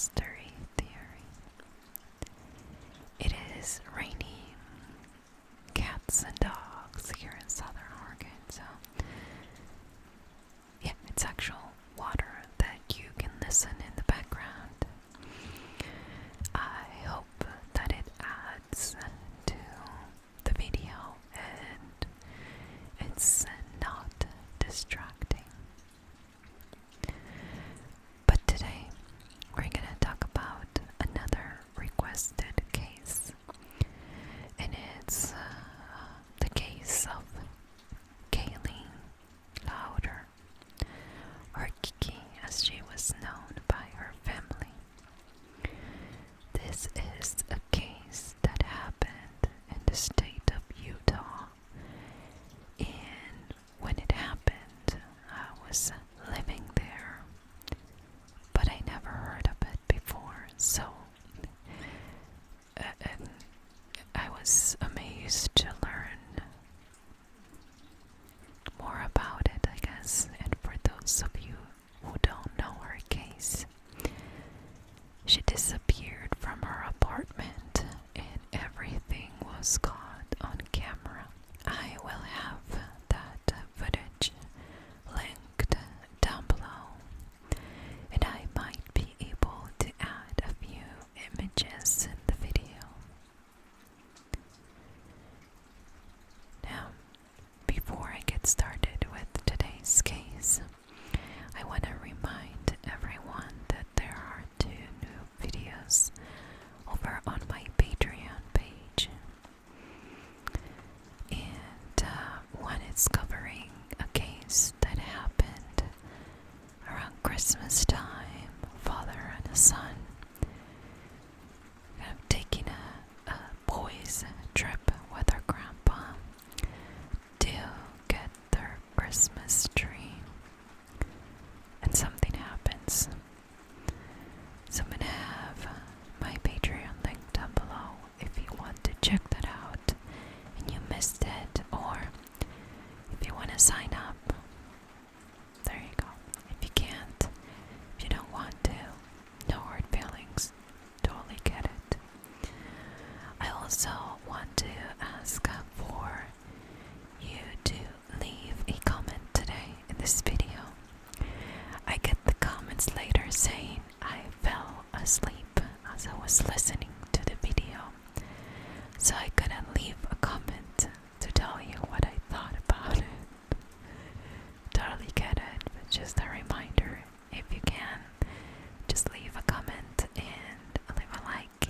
mystery theory. It is raining cats and dogs here in Southern Oregon, so yeah, it's actual water that you can listen in the background. I hope that it adds to the video and it's not distracting. But today we're gonna talk about another requested case, and it's the case of Kayelyn Louder, or Kiki as she was known by her family. This is a case that happened in the state of Utah, and when it happened, I was living there, but I never heard of it before, so I was amazed to learn more about it, I guess. And for those of you who don't know her case, she disappeared from her apartment and everything was caught on camera. I will have that footage linked down below, and I might be able to add a few images in the video. Now, before I get started with today's case, I want to remind everyone that there are 2 new videos over on my Patreon page. And one is covering a case that happened around Christmas time. Father and a son kind of taking a boys' trip with their grandpa to get their Christmas tree, and something happens. So I'm gonna have my Patreon link down below if you want to check that out and you missed it, or if you want to sign up. There you go. If you can't, if you don't want to, no hard feelings. Totally get it. I also want to ask for you to leave a comment today in this video. I get the comments later saying I fell asleep as I was listening to the video, so I couldn't leave a comment to tell you what I thought about it. Totally get it, but just a reminder, if you can, just leave a comment and leave a like,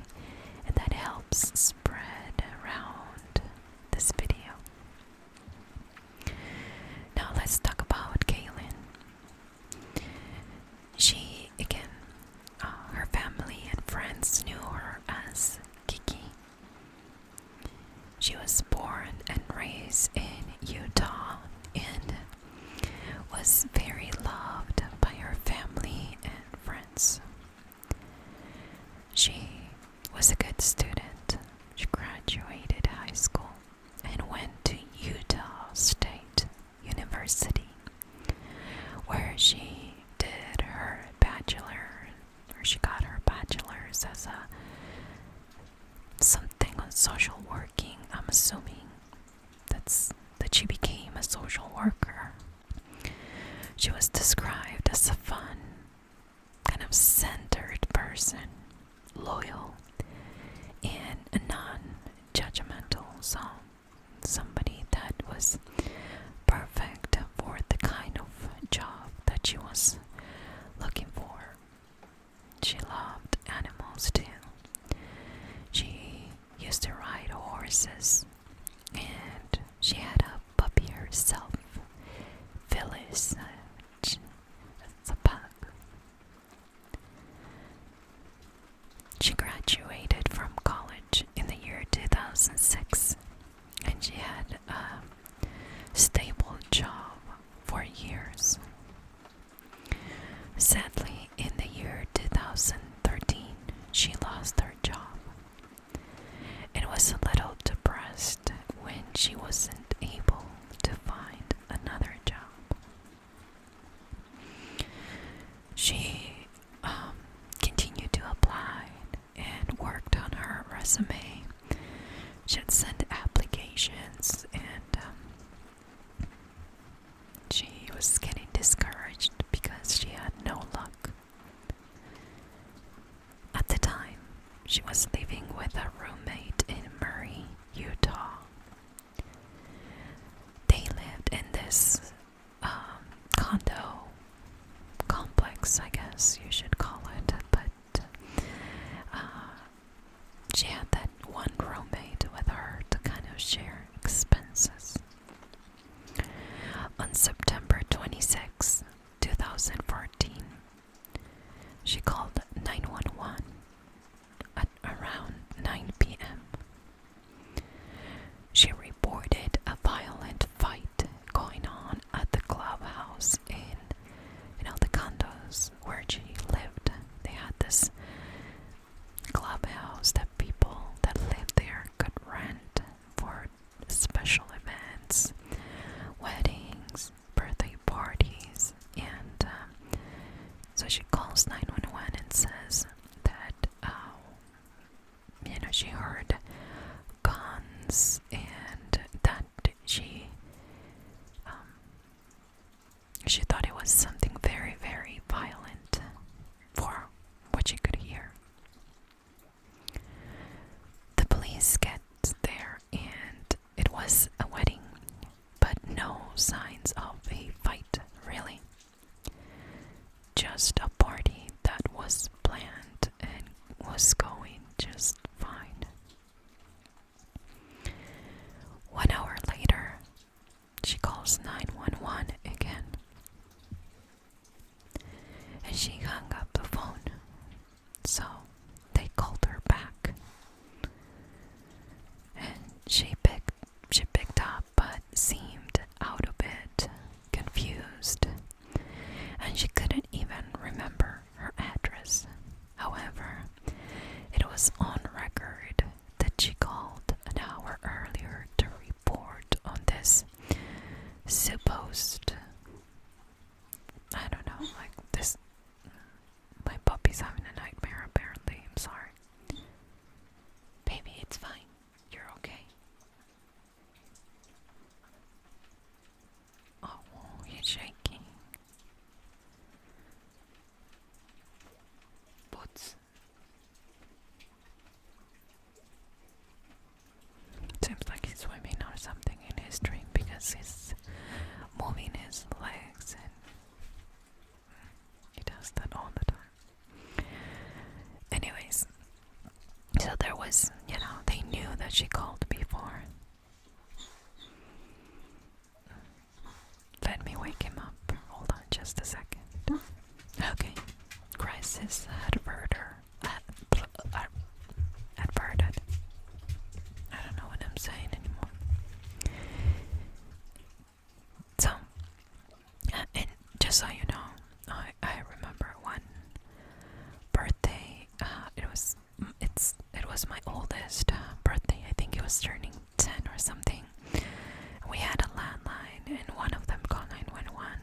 and that helps spread around this video. Now let's talk about Kayelyn. She, again, her family and friends knew her as Kiki. She was born and raised in Utah and was very loved by her family and friends. She was a good student. She graduated high school and went to Utah State University. was getting discouraged because she had no luck. At the time, she was living with a roommate in Murray, Utah. They lived in this condo complex, I guess you should call it, but she had that one roommate with her to kind of share expenses. On September 26, 2014, she called 911 at around 9 p.m. She reported a violent fight going on at the clubhouse in, the condos where she lived. They had this clubhouse that people that lived there could rent for special events, weddings, birthday parties, and so she calls 911 and says that she heard guns and that she thought it was something very, very violent for what she could hear. The police get there and it was a wedding, but no signs of a fight, really. Just a party that was planned and was going just fine. 1 hour later, she calls 911 again. And she hung up the phone. So they called her back. And she picked up but seemed out of it, confused. And she couldn't even remember her address. However, it was on record that she called an hour earlier to report on this supposed, I don't know, like this, my puppy's having a nightmare apparently, I'm sorry. Baby, it's fine, you're okay. Oh, he's shaking. Boots. Seems like he's swimming or something in his dream because he's moving his legs and he does that all the time. Anyways, so there was, they knew that she called before. Let me wake him up. Hold on just a second. Okay. Crisis averted. I don't know what I'm saying anymore. So, and just so you know, I remember one birthday. It was my oldest birthday. I think it was turning 10 or something. We had a landline, and one of them called 911.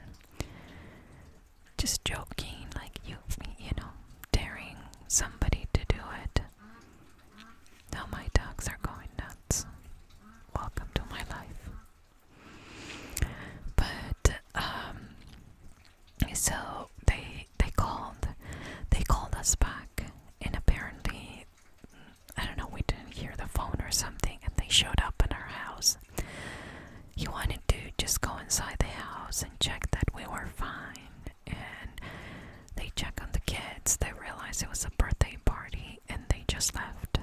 Just joking, like you know, daring somebody to do it. Now my dogs are going nuts. Welcome to my life. But so they called us back, and apparently, I don't know, we didn't hear the phone or something, and they showed up in our house. He wanted to just go inside the house and check that we were fine, and they checked on the kids. They realized it was a birthday party, and they just left.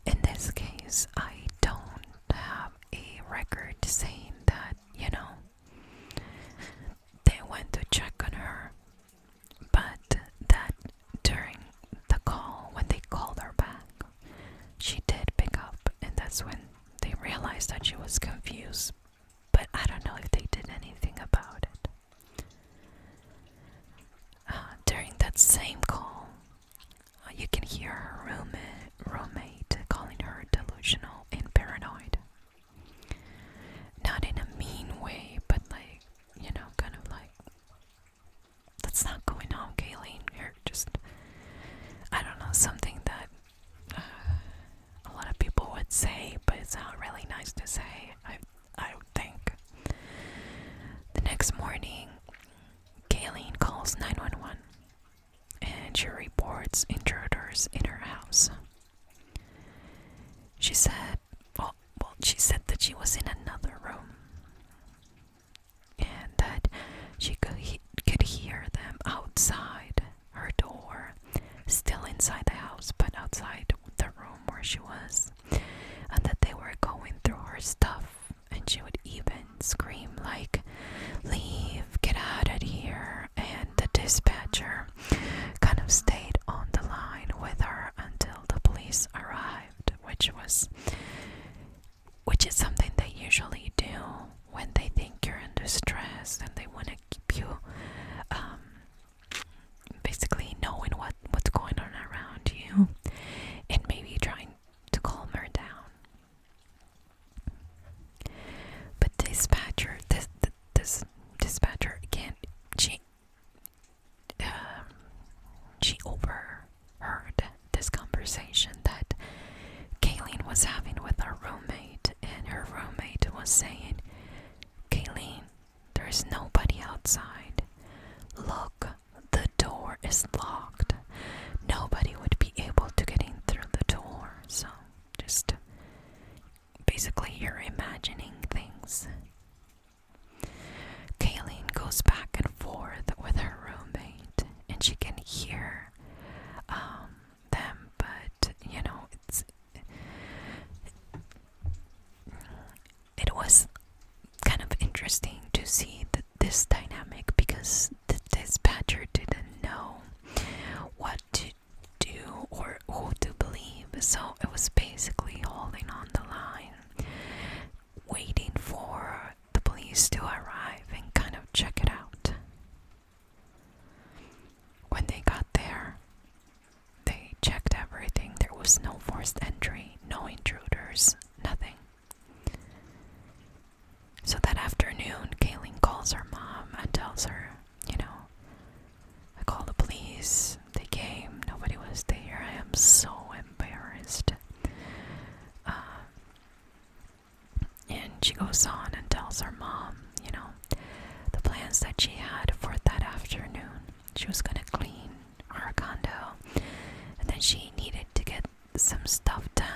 In this case, I don't have a record saying that, they went to check on her, but that during the call, when they called her back, she did pick up, and that's when they realized that she was confused, but I don't know if they did anything about it. During that same call, next morning, Kayleen calls 911 and she reports intruders in her house. She said, she said that she was in another room and that she could hear them outside her door, still inside the house, but outside the room where she was, and that they were going through her stuff, and she would even scream like, "Leave, get out of here," and the dispatcher kind of stayed on the line with her until the police arrived, which is something they usually do when they think you're in distress and they want to keep you basically knowing what's going on around you and maybe trying to calm her down. But this dispatcher again, she overheard this conversation that Kayleen was having with her roommate, and her roommate was saying, "Kayleen, there's nobody outside. Look, the door is locked. Nobody would be able to get in through the door." So just basically you're imagining things. Kayleen goes back and forth with her roommate and she can hear them, but it was kind of interesting to see this dynamic because the dispatcher didn't know what to do or who to believe, so it was basically holding on the line, waiting for the police to arrive and kind of check it out. When they got there, they checked everything. There was no forced entry, no intruders, nothing. So that afternoon, Kayleen calls her mom and tells her, "I called the police. They came. Nobody was there. I am so embarrassed." And she goes on and tells her mom, the plans that she had for that afternoon. She was going to clean her condo, and then she needed to get some stuff done.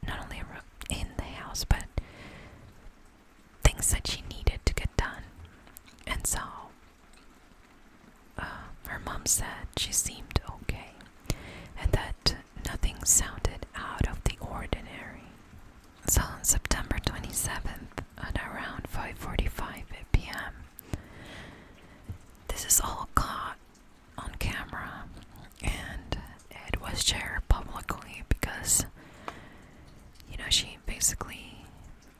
Not only in the house, but things that she needed to get done. And so her mom said she seemed okay and that nothing sounded out of the ordinary. So on September 27th at around 5:45 p.m., this is all caught on camera and it was shared publicly because she basically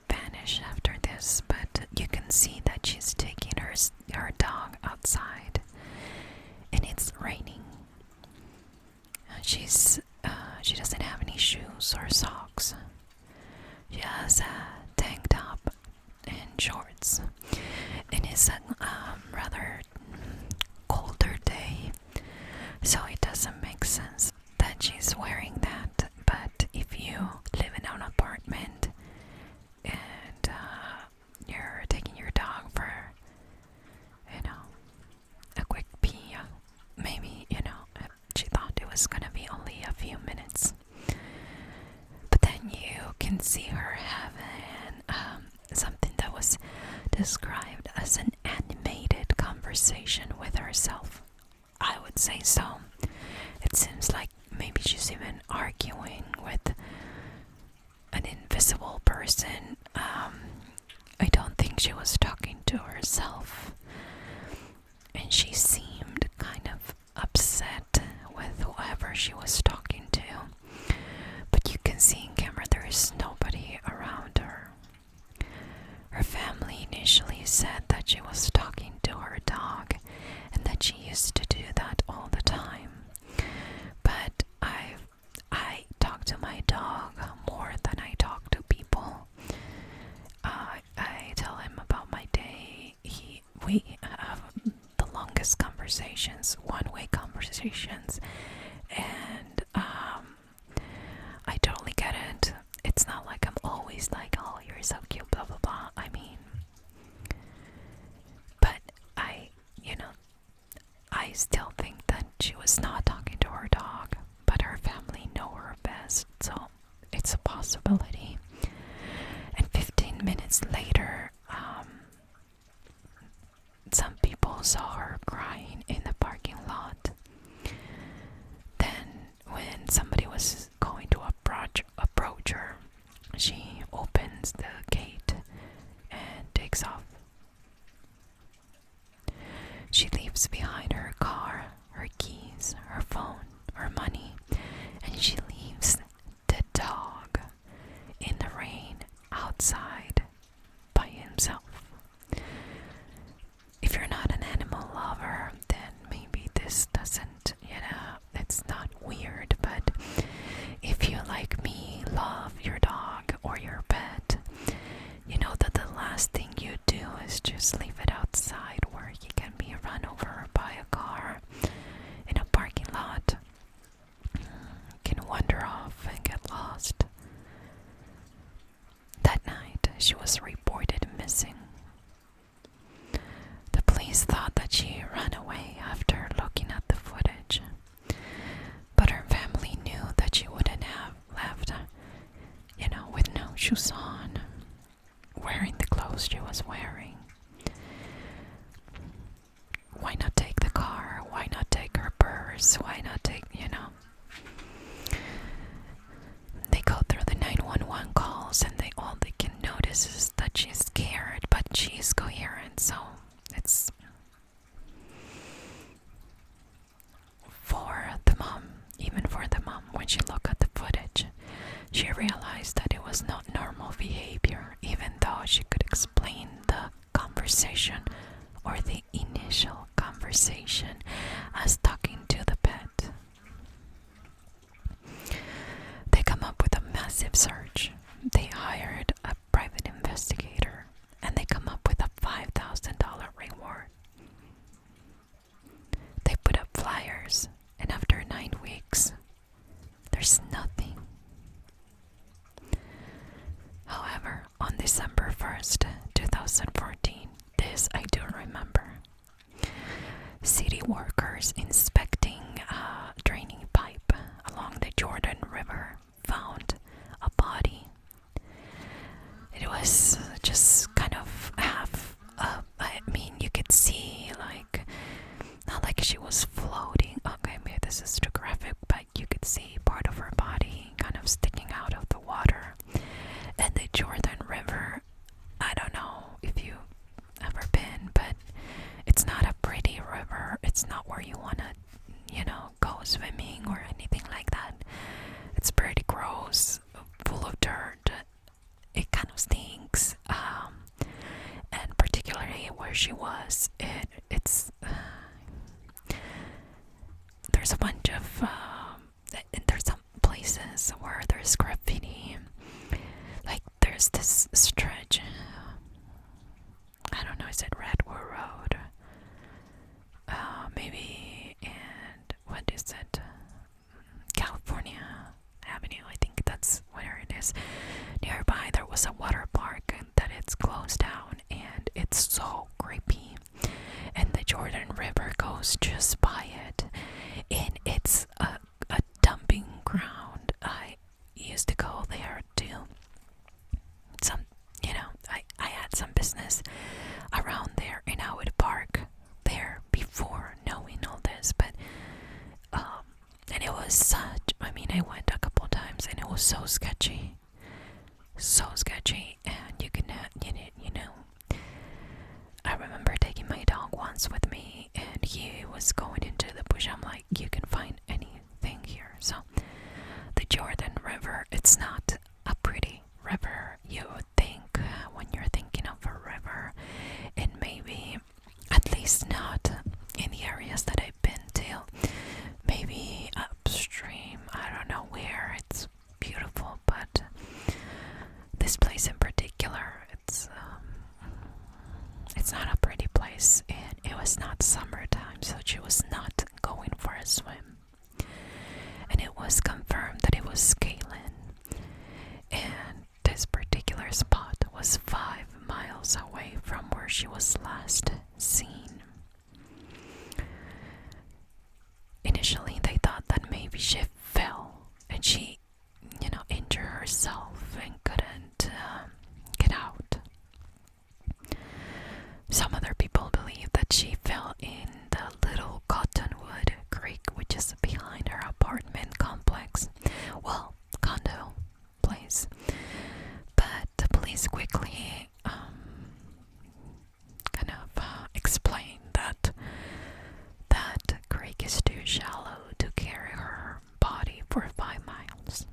vanished after this, but you can see that she's taking her dog outside and it's raining. She doesn't have any shoes or socks. She has a tank top and shorts, and it's a rather colder day, so it doesn't make sense that she's wearing that. But if you live in an apartment and you're taking your dog for a quick pee, maybe she thought it was gonna be only a few minutes, but then you can see her having something that was described as an animated conversation with herself. I would say so. It seems like maybe she's even arguing with an invisible person. I don't think she was talking to herself, and she seemed kind of upset with whoever she was talking to, but you can see in camera there is nobody around her. Her family initially said that she was talking to her dog and that she used to do that all the time, but I talk to my dog more than I talk to people. I tell him about my day. We have the longest conversations, one-way conversations, and I totally get it. It's not like I'm always like, "Oh, you're so cute, blah blah blah." minutes later, some people saw her crying in the parking lot. Then, when somebody was going to approach her, she opens the gate and takes off. She leaves behind her car, her keys, her phone, her money, and she leaves the dog in the rain outside by himself. If you're not an animal lover, then maybe this doesn't, it's not weird, but if you, like me, love your dog or your pet, you know that the last thing you do is just leave it outside where he can be run over by a car in a parking lot. Can wander off and get lost. That night, she was reported missing. The police thought that she ran away after looking at the footage, but her family knew that she wouldn't have left, with no shoes on, wearing the clothes she was wearing. Why not take the car? Why not take her purse? Why not take, They go through the 911 calls and all they can notice is that she's scared, but she's coherent, so it's for the mom, even for the mom, when she looked at the footage, she realized that it was not normal behavior, even though she could explain the conversation or the initial conversation as talking to the pet. They come up with a massive search. They hired a private investigator and they come up with a $5,000 reward. They put up flyers, and after 9 weeks, there's nothing. However, on December 1st, 2014, this I do remember, city workers inspecting a draining pipe along the Jordan River found a body. It was just kind of half up. You could see, not like she was floating. Okay, maybe this is too graphic, but you could see part of her body kind of sticking out of the water. And the Jordan River, I don't know if you've ever been, but it's not a pretty river. It's not where you want to, go swimming or anything like that. It's pretty gross, full of dirt. It kind of stinks. And particularly where she was, it's there's a bunch of there's some places where there's graffiti. Like there's this stretch, I don't know, is it Redwood Road? Maybe, and what is it? California Avenue, I think that's where it is. Nearby there was a water park that it's closed down, and it's so creepy. And the Jordan River goes just by it, and it's a dumping ground. I used to go there too. I had some business around there, and I would park there before knowing all this, but and it was I went a couple times, and it was so sketchy, and you can, I remember taking my dog once with me, and he was going into the bush. I'm like, you can find anything here. So the Jordan River, it's not a pretty river. You would think when you're thinking of a river, and maybe at least not in the areas that I've been to, maybe upstream, I don't know where, it's beautiful, but this place in particular, it's not a pretty place, and it was not summertime, so she was not going for a swim. And it was confirmed that it was Kayelyn, and this particular spot was 5 miles away from where she was last seen. Initially, they thought that maybe she fell and she, injured herself and couldn't get out. Some other people believe that she fell in the Little Cottonwood Creek, which is behind her apartment complex. Well, condo place. But the police quickly explained that that creek is too shallow to carry her body for 5 miles.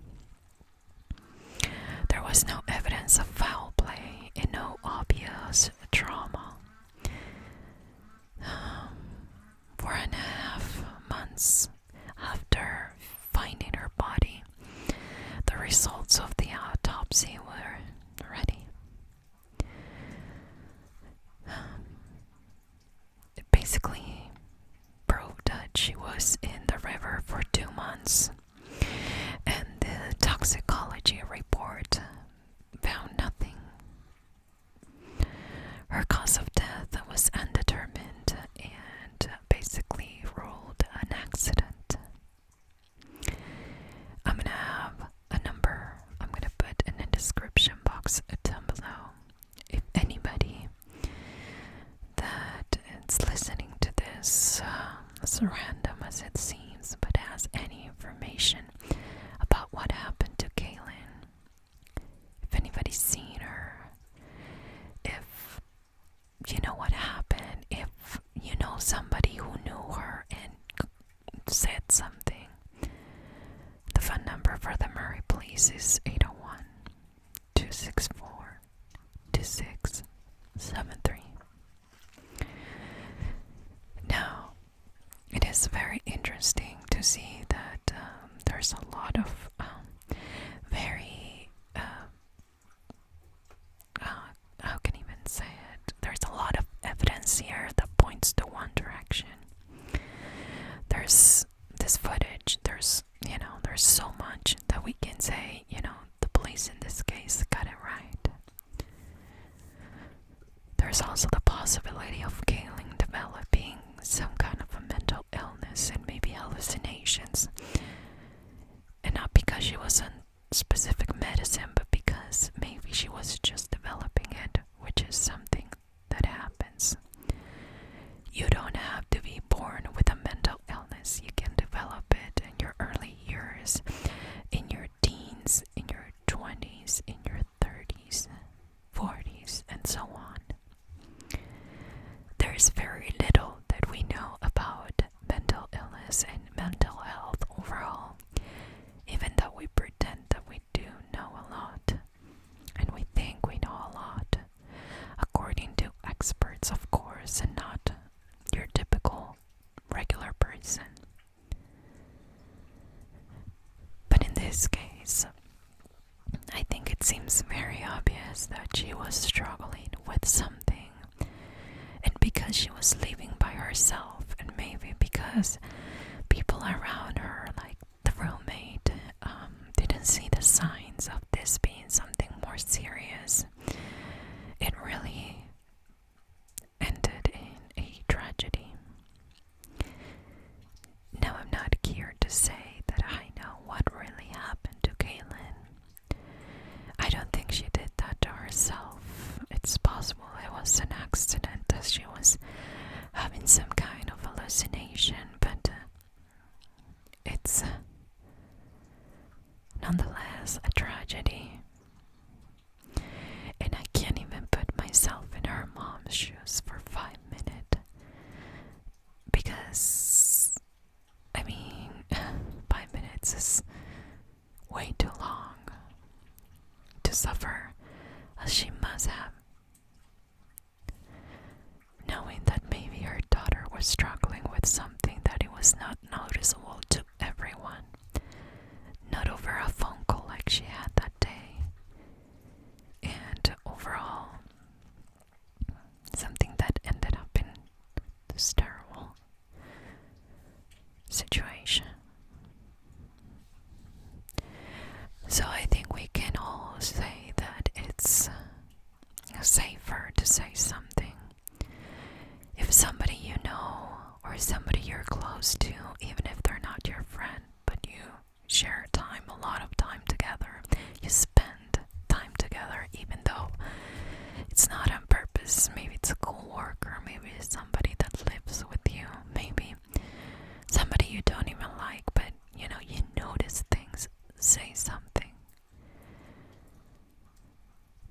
There was no evidence of foul play and no obvious trauma. 4.5 months after finding her body, the results of the autopsy were ready. It basically proved that she was in the river for 2 months, and the toxicology report found nothing. Her cause of death was undetermined and basically ruled an accident. I'm gonna have a number I'm gonna put in the description box down below. If anybody that is listening to this, as random as it seems, but has any information about what happened to Kayelyn, if anybody's seen her, if you know what happened, if you know somebody who knew her and said something, the phone number for the Murray Police is 801-264-2673. Now, it is very interesting to see that there's a lot of very, how can I even say it? There's a lot of evidence here that points to one direction. There's this footage, there's so much that we can say, the police in this case got it right. There's also the possibility of Kayelyn developing some kind of a mental illness and maybe hallucinations. And not because she was on specific medicine, but because maybe she was just developing it, which is something that happens. You don't have to be born with a mental illness. You can develop it in your early years, in your teens, in your 20s, in your 30s, 40s, and so on. There's very little that we know about mental illness and mental health overall, even though we pretend that we do know a lot, and we think we know a lot, according to experts, of course, and not your typical regular person. But in this case, I think it seems very obvious that she was struggling with something, and because she was living by herself, and maybe because people around her, like the roommate, didn't see the signs of this being something more serious, it really ended in a tragedy. Now, I'm not here to say that I know what really happened to Kayelyn. I don't think she did that to herself. It's possible it was an accident, as she was having some kind of hallucination, but it's nonetheless a tragedy. And I can't even put myself in her mom's shoes for 5 minutes, because 5 minutes is way too long to suffer as she must have, knowing that maybe her daughter was struggling with something that it was not noticeable to everyone, not over a phone call like she had that day, and overall something that ended up in this terrible situation. So I think we can all say that it's safer to say something if somebody you know or somebody you're close to, even if they're not your friend, but you share time, a lot of time together, you spend time together, even though it's not on purpose. Maybe it's a cool coworker, maybe somebody that lives with you, maybe somebody you don't even like, but you know, you notice things, say something.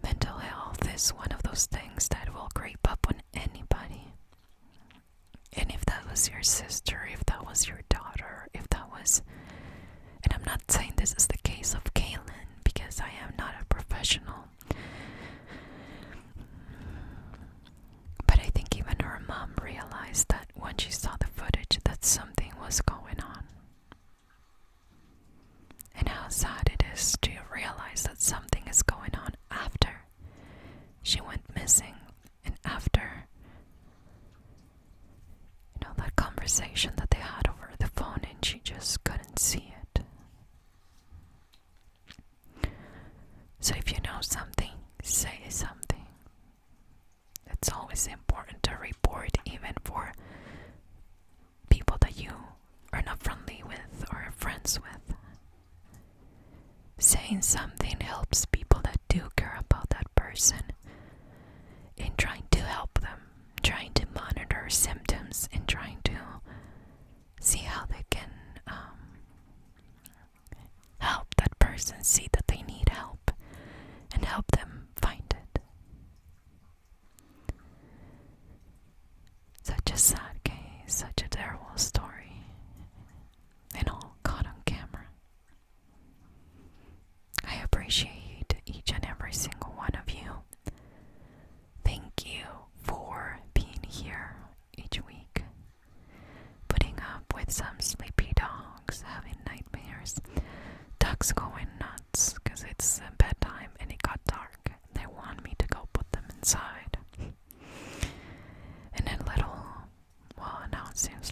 Mental health is one of those things that will creep up on anybody. And if that was your sister, if that was your daughter, if that was... And I'm not saying this is the case of Kayelyn, because I am not a professional. But I think even her mom realized that when she saw the footage that something was going on. And how sad it is to realize that something is going on after she went missing, and after, you know, that conversation that they had over the phone, and she just couldn't see it. So if you know something, say something. It's always important to report, even for people that you are not friendly with or are friends with. Saying something helps people that do care about that person in trying to help them, trying to monitor symptoms, and trying to see how they can help that person see that they need help and help them find it. Such a sad case, such a terrible story, and all caught on camera. I appreciate each and every single one of you. Thank you for being here each week, putting up with some sleepy dogs having nightmares, ducks going nuts because it's bedtime and it got dark. They want me to go put them inside. And then little, well, now it seems